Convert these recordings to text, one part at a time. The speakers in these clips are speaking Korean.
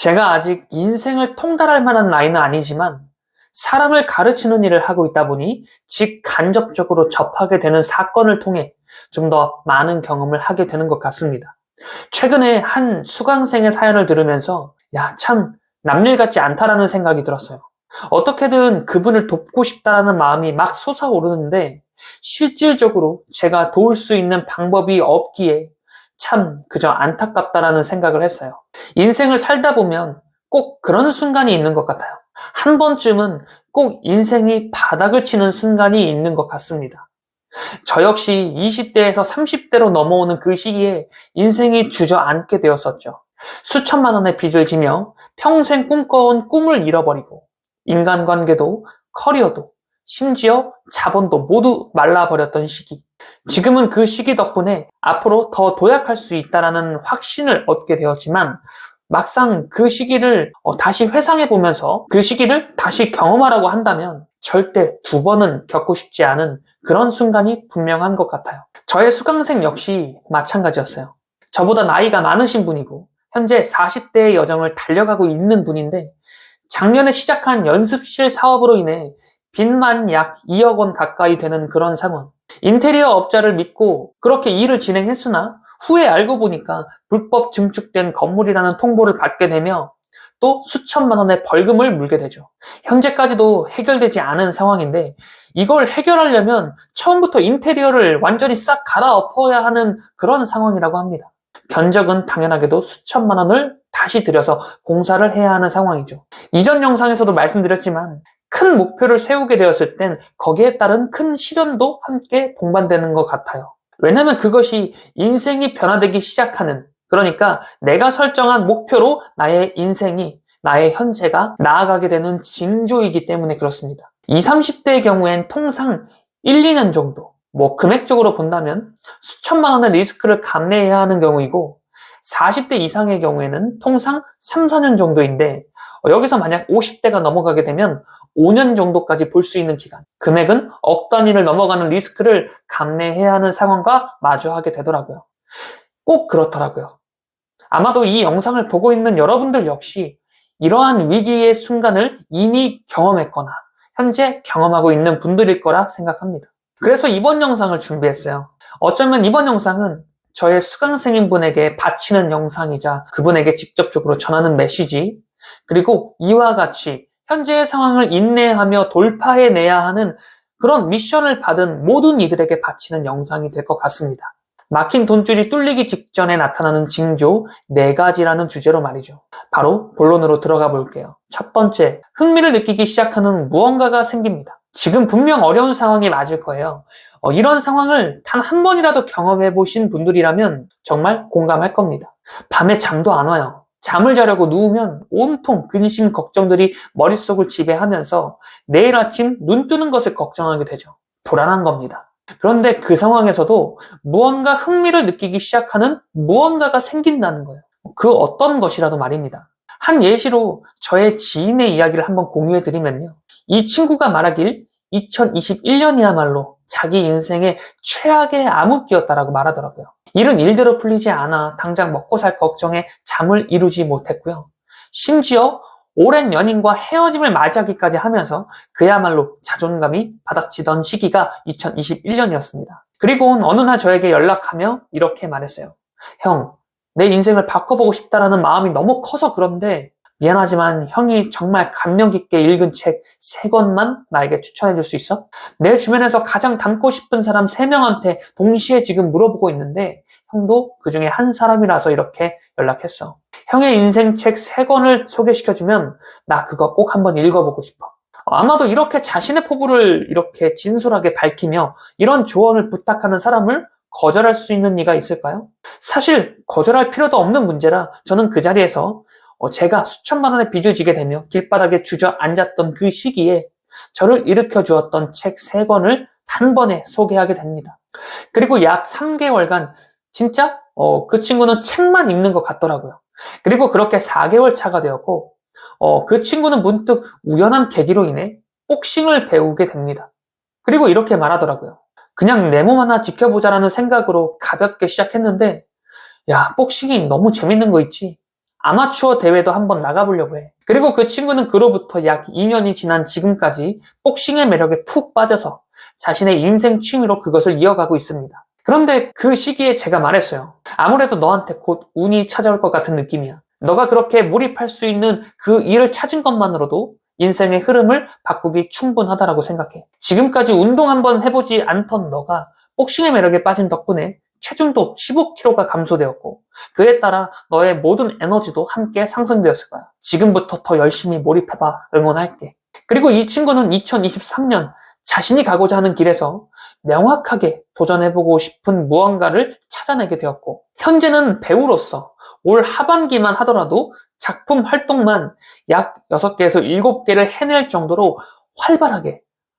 제가 아직 인생을 통달할 만한 나이는 아니지만 사람을 가르치는 일을 하고 있다 보니 직간접적으로 접하게 되는 사건을 통해 좀 더 많은 경험을 하게 되는 것 같습니다. 최근에 한 수강생의 사연을 들으면서 참 남일 같지 않다라는 생각이 들었어요. 어떻게든 그분을 돕고 싶다라는 마음이 막 솟아오르는데 실질적으로 제가 도울 수 있는 방법이 없기에 참 그저 안타깝다라는 생각을 했어요. 인생을 살다 보면 꼭 그런 순간이 있는 것 같아요. 한 번쯤은 꼭 인생이 바닥을 치는 순간이 있는 것 같습니다. 저 역시 20대에서 30대로 넘어오는 그 시기에 인생이 주저앉게 되었었죠. 수천만 원의 빚을 지며 평생 꿈꿔온 꿈을 잃어버리고 인간관계도 커리어도 심지어 자본도 모두 말라버렸던 시기. 지금은 그 시기 덕분에 앞으로 더 도약할 수 있다는 확신을 얻게 되었지만 막상 그 시기를 다시 회상해보면서 그 시기를 다시 경험하라고 한다면 절대 두 번은 겪고 싶지 않은 그런 순간이 분명한 것 같아요. 저의 수강생 역시 마찬가지였어요. 저보다 나이가 많으신 분이고 현재 40대의 여정을 달려가고 있는 분인데 작년에 시작한 연습실 사업으로 인해 빚만 약 2억 원 가까이 되는 그런 상황. 인테리어 업자를 믿고 그렇게 일을 진행했으나 후에 알고 보니까 불법 증축된 건물이라는 통보를 받게 되며 또 수천만 원의 벌금을 물게 되죠. 현재까지도 해결되지 않은 상황인데 이걸 해결하려면 처음부터 인테리어를 완전히 싹 갈아엎어야 하는 그런 상황이라고 합니다. 견적은 당연하게도 수천만 원을 다시 들여서 공사를 해야 하는 상황이죠. 이전 영상에서도 말씀드렸지만 큰 목표를 세우게 되었을 땐 거기에 따른 큰 시련도 함께 동반되는 것 같아요. 왜냐면 그것이 인생이 변화되기 시작하는, 그러니까 내가 설정한 목표로 나의 인생이, 나의 현재가 나아가게 되는 징조이기 때문에 그렇습니다. 20, 30대의 경우엔 통상 1, 2년 정도, 금액적으로 본다면 수천만 원의 리스크를 감내해야 하는 경우이고 40대 이상의 경우에는 통상 3, 4년 정도인데 여기서 만약 50대가 넘어가게 되면 5년 정도까지 볼 수 있는 기간, 금액은 억 단위를 넘어가는 리스크를 감내해야 하는 상황과 마주하게 되더라고요. 꼭 그렇더라고요. 아마도 이 영상을 보고 있는 여러분들 역시 이러한 위기의 순간을 이미 경험했거나 현재 경험하고 있는 분들일 거라 생각합니다. 그래서 이번 영상을 준비했어요. 어쩌면 이번 영상은 저의 수강생인 분에게 바치는 영상이자 그분에게 직접적으로 전하는 메시지, 그리고 이와 같이 현재의 상황을 인내하며 돌파해내야 하는 그런 미션을 받은 모든 이들에게 바치는 영상이 될 것 같습니다. 막힌 돈줄이 뚫리기 직전에 나타나는 징조 4가지라는 주제로 말이죠. 바로 본론으로 들어가 볼게요. 첫 번째, 흥미를 느끼기 시작하는 무언가가 생깁니다. 지금 분명 어려운 상황이 맞을 거예요. 이런 상황을 단 한 번이라도 경험해 보신 분들이라면 정말 공감할 겁니다. 밤에 잠도 안 와요. 잠을 자려고 누우면 온통 근심 걱정들이 머릿속을 지배하면서 내일 아침 눈 뜨는 것을 걱정하게 되죠. 불안한 겁니다. 그런데 그 상황에서도 무언가 흥미를 느끼기 시작하는 무언가가 생긴다는 거예요. 그 어떤 것이라도 말입니다. 한 예시로 저의 지인의 이야기를 한번 공유해 드리면요. 이 친구가 말하길 2021년이야말로 자기 인생의 최악의 암흑기였다라고 말하더라고요. 일은 일대로 풀리지 않아 당장 먹고 살 걱정에 잠을 이루지 못했고요. 심지어 오랜 연인과 헤어짐을 맞이하기까지 하면서 그야말로 자존감이 바닥치던 시기가 2021년이었습니다. 그리고 어느 날 저에게 연락하며 이렇게 말했어요. 형, 내 인생을 바꿔보고 싶다라는 마음이 너무 커서 그런데 미안하지만 형이 정말 감명 깊게 읽은 책 3권만 나에게 추천해 줄 수 있어? 내 주변에서 가장 닮고 싶은 사람 3명한테 동시에 지금 물어보고 있는데 형도 그 중에 한 사람이라서 이렇게 연락했어. 형의 인생 책 3권을 소개시켜주면 나 그거 꼭 한번 읽어보고 싶어. 아마도 이렇게 자신의 포부를 이렇게 진솔하게 밝히며 이런 조언을 부탁하는 사람을 거절할 수 있는 이가 있을까요? 사실 거절할 필요도 없는 문제라 저는 그 자리에서 제가 수천만 원의 빚을 지게 되며 길바닥에 주저앉았던 그 시기에 저를 일으켜 주었던 책 3권을 단번에 소개하게 됩니다. 그리고 약 3개월간 진짜 그 친구는 책만 읽는 것 같더라고요. 그리고 그렇게 4개월 차가 되었고 그 친구는 문득 우연한 계기로 인해 복싱을 배우게 됩니다. 그리고 이렇게 말하더라고요. 그냥 내 몸 하나 지켜보자라는 생각으로 가볍게 시작했는데 복싱이 너무 재밌는 거 있지? 아마추어 대회도 한번 나가보려고 해. 그리고 그 친구는 그로부터 약 2년이 지난 지금까지 복싱의 매력에 푹 빠져서 자신의 인생 취미로 그것을 이어가고 있습니다. 그런데 그 시기에 제가 말했어요. 아무래도 너한테 곧 운이 찾아올 것 같은 느낌이야. 너가 그렇게 몰입할 수 있는 그 일을 찾은 것만으로도 인생의 흐름을 바꾸기 충분하다라고 생각해. 지금까지 운동 한번 해보지 않던 너가 복싱의 매력에 빠진 덕분에 체중도 15kg가 감소되었고 그에 따라 너의 모든 에너지도 함께 상승되었을 거야. 지금부터 더 열심히 몰입해봐. 응원할게. 그리고 이 친구는 2023년 자신이 가고자 하는 길에서 명확하게 도전해보고 싶은 무언가를 찾아내게 되었고 현재는 배우로서 올 하반기만 하더라도 작품 활동만 약 6개에서 7개를 해낼 정도로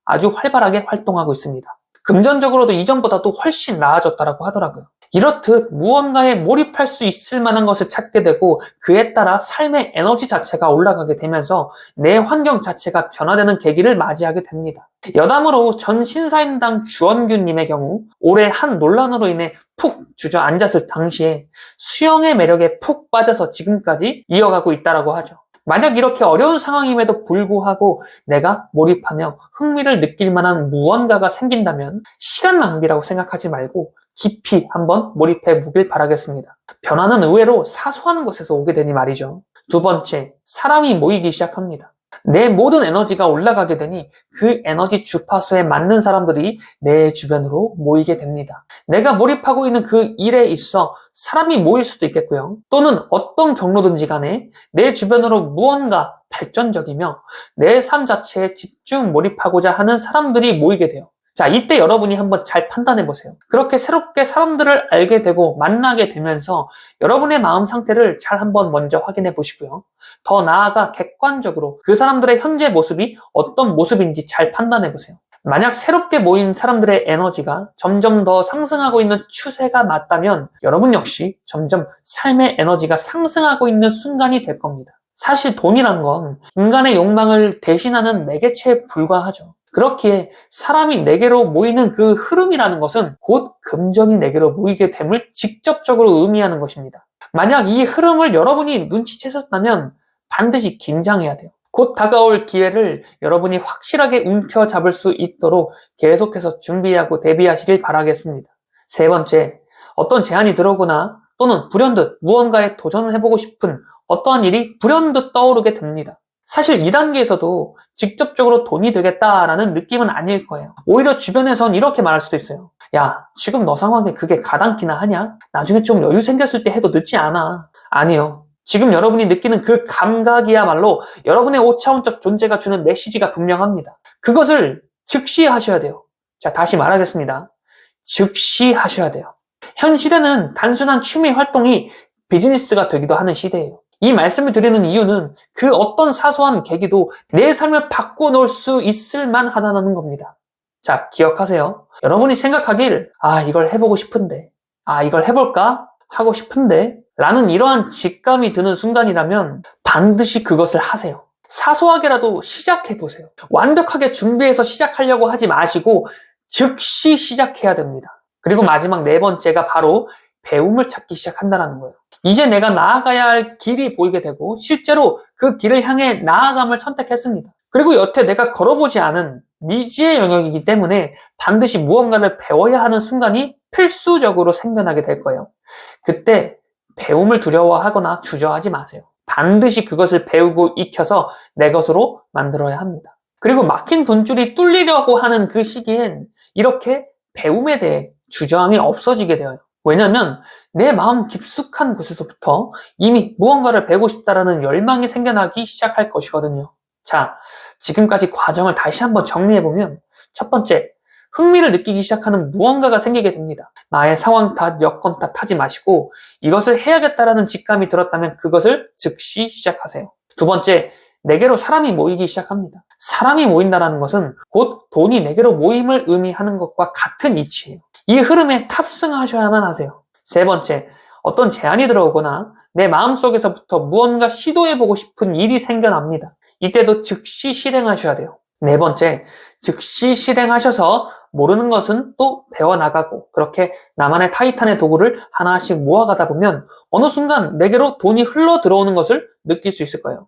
아주 활발하게 활동하고 있습니다. 금전적으로도 이전보다도 훨씬 나아졌다고 하더라고요. 이렇듯 무언가에 몰입할 수 있을 만한 것을 찾게 되고 그에 따라 삶의 에너지 자체가 올라가게 되면서 내 환경 자체가 변화되는 계기를 맞이하게 됩니다. 여담으로 전 신사임당 주원규님의 경우 올해 한 논란으로 인해 푹 주저앉았을 당시에 수영의 매력에 푹 빠져서 지금까지 이어가고 있다고 하죠. 만약 이렇게 어려운 상황임에도 불구하고 내가 몰입하며 흥미를 느낄 만한 무언가가 생긴다면 시간 낭비라고 생각하지 말고 깊이 한번 몰입해 보길 바라겠습니다. 변화는 의외로 사소한 것에서 오게 되니 말이죠. 두 번째, 사람이 모이기 시작합니다. 내 모든 에너지가 올라가게 되니 그 에너지 주파수에 맞는 사람들이 내 주변으로 모이게 됩니다. 내가 몰입하고 있는 그 일에 있어 사람이 모일 수도 있겠고요. 또는 어떤 경로든지 간에 내 주변으로 무언가 발전적이며 내 삶 자체에 집중 몰입하고자 하는 사람들이 모이게 돼요. 자, 이때 여러분이 한번 잘 판단해 보세요. 그렇게 새롭게 사람들을 알게 되고 만나게 되면서 여러분의 마음 상태를 잘 한번 먼저 확인해 보시고요. 더 나아가 객관적으로 그 사람들의 현재 모습이 어떤 모습인지 잘 판단해 보세요. 만약 새롭게 모인 사람들의 에너지가 점점 더 상승하고 있는 추세가 맞다면 여러분 역시 점점 삶의 에너지가 상승하고 있는 순간이 될 겁니다. 사실 돈이란 건 인간의 욕망을 대신하는 매개체에 불과하죠. 그렇기에 사람이 내게로 모이는 그 흐름이라는 것은 곧 금전이 내게로 모이게 됨을 직접적으로 의미하는 것입니다. 만약 이 흐름을 여러분이 눈치채셨다면 반드시 긴장해야 돼요. 곧 다가올 기회를 여러분이 확실하게 움켜잡을 수 있도록 계속해서 준비하고 대비하시길 바라겠습니다. 세 번째, 어떤 제안이 들어오거나 또는 불현듯 무언가에 도전을 해보고 싶은 어떠한 일이 불현듯 떠오르게 됩니다. 사실 이 단계에서도 직접적으로 돈이 되겠다라는 느낌은 아닐 거예요. 오히려 주변에선 이렇게 말할 수도 있어요. 야, 지금 너 상황에 그게 가당키나 하냐? 나중에 좀 여유 생겼을 때 해도 늦지 않아. 아니요. 지금 여러분이 느끼는 그 감각이야말로 여러분의 5차원적 존재가 주는 메시지가 분명합니다. 그것을 즉시 하셔야 돼요. 자, 다시 말하겠습니다. 즉시 하셔야 돼요. 현 시대는 단순한 취미 활동이 비즈니스가 되기도 하는 시대예요. 이 말씀을 드리는 이유는 그 어떤 사소한 계기도 내 삶을 바꿔놓을 수 있을 만하다는 겁니다. 자, 기억하세요. 여러분이 생각하길, 이걸 해보고 싶은데, 이걸 해볼까? 하고 싶은데, 라는 이러한 직감이 드는 순간이라면 반드시 그것을 하세요. 사소하게라도 시작해보세요. 완벽하게 준비해서 시작하려고 하지 마시고 즉시 시작해야 됩니다. 그리고 마지막 네 번째가 바로 배움을 찾기 시작한다는 거예요. 이제 내가 나아가야 할 길이 보이게 되고 실제로 그 길을 향해 나아감을 선택했습니다. 그리고 여태 내가 걸어보지 않은 미지의 영역이기 때문에 반드시 무언가를 배워야 하는 순간이 필수적으로 생겨나게 될 거예요. 그때 배움을 두려워하거나 주저하지 마세요. 반드시 그것을 배우고 익혀서 내 것으로 만들어야 합니다. 그리고 막힌 돈줄이 뚫리려고 하는 그 시기엔 이렇게 배움에 대해 주저함이 없어지게 되어요. 왜냐하면 내 마음 깊숙한 곳에서부터 이미 무언가를 배우고 싶다라는 열망이 생겨나기 시작할 것이거든요. 자, 지금까지 과정을 다시 한번 정리해보면 첫 번째, 흥미를 느끼기 시작하는 무언가가 생기게 됩니다. 나의 상황 탓, 여건 탓 하지 마시고 이것을 해야겠다라는 직감이 들었다면 그것을 즉시 시작하세요. 두 번째, 내게로 사람이 모이기 시작합니다. 사람이 모인다는 것은 곧 돈이 내게로 모임을 의미하는 것과 같은 이치예요. 이 흐름에 탑승하셔야만 하세요. 세 번째, 어떤 제안이 들어오거나 내 마음속에서부터 무언가 시도해보고 싶은 일이 생겨납니다. 이때도 즉시 실행하셔야 돼요. 네 번째, 즉시 실행하셔서 모르는 것은 또 배워나가고 그렇게 나만의 타이탄의 도구를 하나씩 모아가다 보면 어느 순간 내게로 돈이 흘러 들어오는 것을 느낄 수 있을 거예요.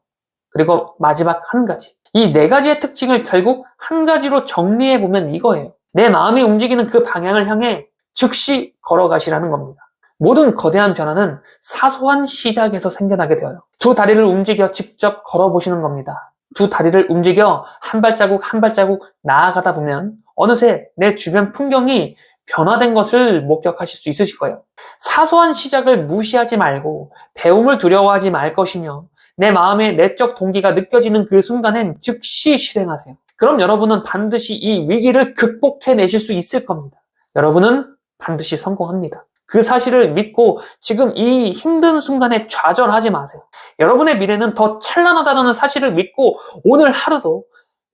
그리고 마지막 한 가지. 이 네 가지의 특징을 결국 한 가지로 정리해보면 이거예요. 내 마음이 움직이는 그 방향을 향해 즉시 걸어가시라는 겁니다. 모든 거대한 변화는 사소한 시작에서 생겨나게 되어요. 두 다리를 움직여 직접 걸어보시는 겁니다. 두 다리를 움직여 한 발자국 한 발자국 나아가다 보면 어느새 내 주변 풍경이 변화된 것을 목격하실 수 있으실 거예요. 사소한 시작을 무시하지 말고 배움을 두려워하지 말 것이며 내 마음의 내적 동기가 느껴지는 그 순간엔 즉시 실행하세요. 그럼 여러분은 반드시 이 위기를 극복해내실 수 있을 겁니다. 여러분은 반드시 성공합니다. 그 사실을 믿고 지금 이 힘든 순간에 좌절하지 마세요. 여러분의 미래는 더 찬란하다는 사실을 믿고 오늘 하루도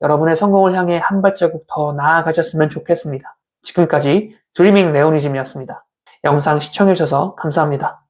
여러분의 성공을 향해 한 발자국 더 나아가셨으면 좋겠습니다. 지금까지 드리밍 레오니즘이었습니다. 영상 시청해주셔서 감사합니다.